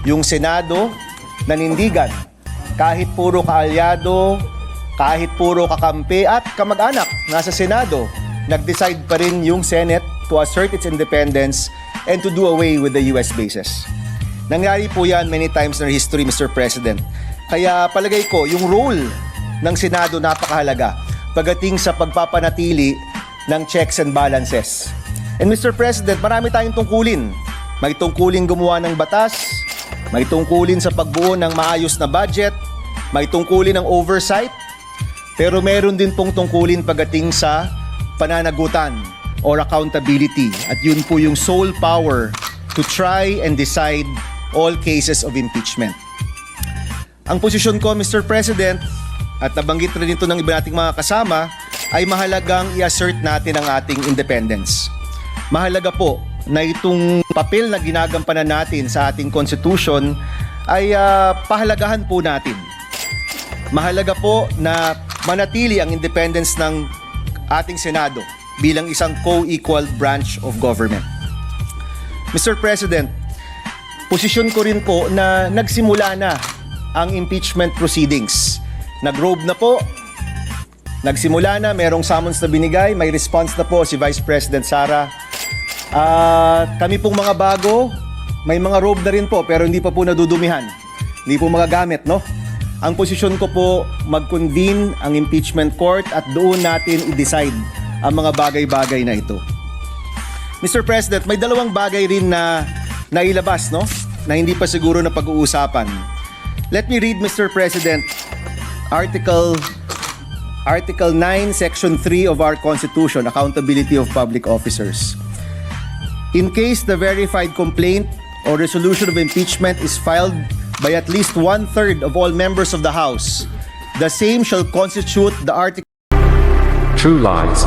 yung Senado nanindigan. Kahit puro kaalyado, kahit puro kakampi at kamag-anak nasa Senado, nag-decide pa rin yung Senate to assert its independence and to do away with the US bases. Nangyari po yan many times in our history, Mr. President. Kaya palagay ko, yung role ng Senado napakahalaga pagdating sa pagpapanatili ng checks and balances. And Mr. President, marami tayong tungkulin. May tungkulin gumawa ng batas, may tungkulin sa pagbuo ng maayos na budget, may tungkulin ng oversight, pero meron din pong tungkulin pagdating sa pananagutan or accountability. At yun po yung sole power to try and decide all cases of impeachment. Ang posisyon ko, Mr. President, at nabanggit rin ito ng iba nating mga kasama, ay mahalagang i-assert natin ang ating independence. Mahalaga po na itong papel na ginagampanan natin sa ating constitution ay pahalagahan po natin. Mahalaga po na manatili ang independence ng ating Senado bilang isang co-equal branch of government. Mr. President, posisyon ko rin po na nagsimula na ang impeachment proceedings. Nag-robe na po, nagsimula na, merong summons na binigay, may response na po si Vice President Sara. Kami pong mga bago, may mga robe na rin po pero hindi pa po nadudumihan. Hindi po magagamit, no? Ang posisyon ko po, mag-convene ang impeachment court at doon natin i-decide ang mga bagay-bagay na ito. Mr. President, may dalawang bagay rin na nailabas, no? Na hindi pa siguro na pag-uusapan. Let me read, Mr. President, Article 9, Section 3 of our Constitution, Accountability of Public Officers. In case the verified complaint or resolution of impeachment is filed by at least one-third of all members of the House, the same shall constitute the article. True Lies.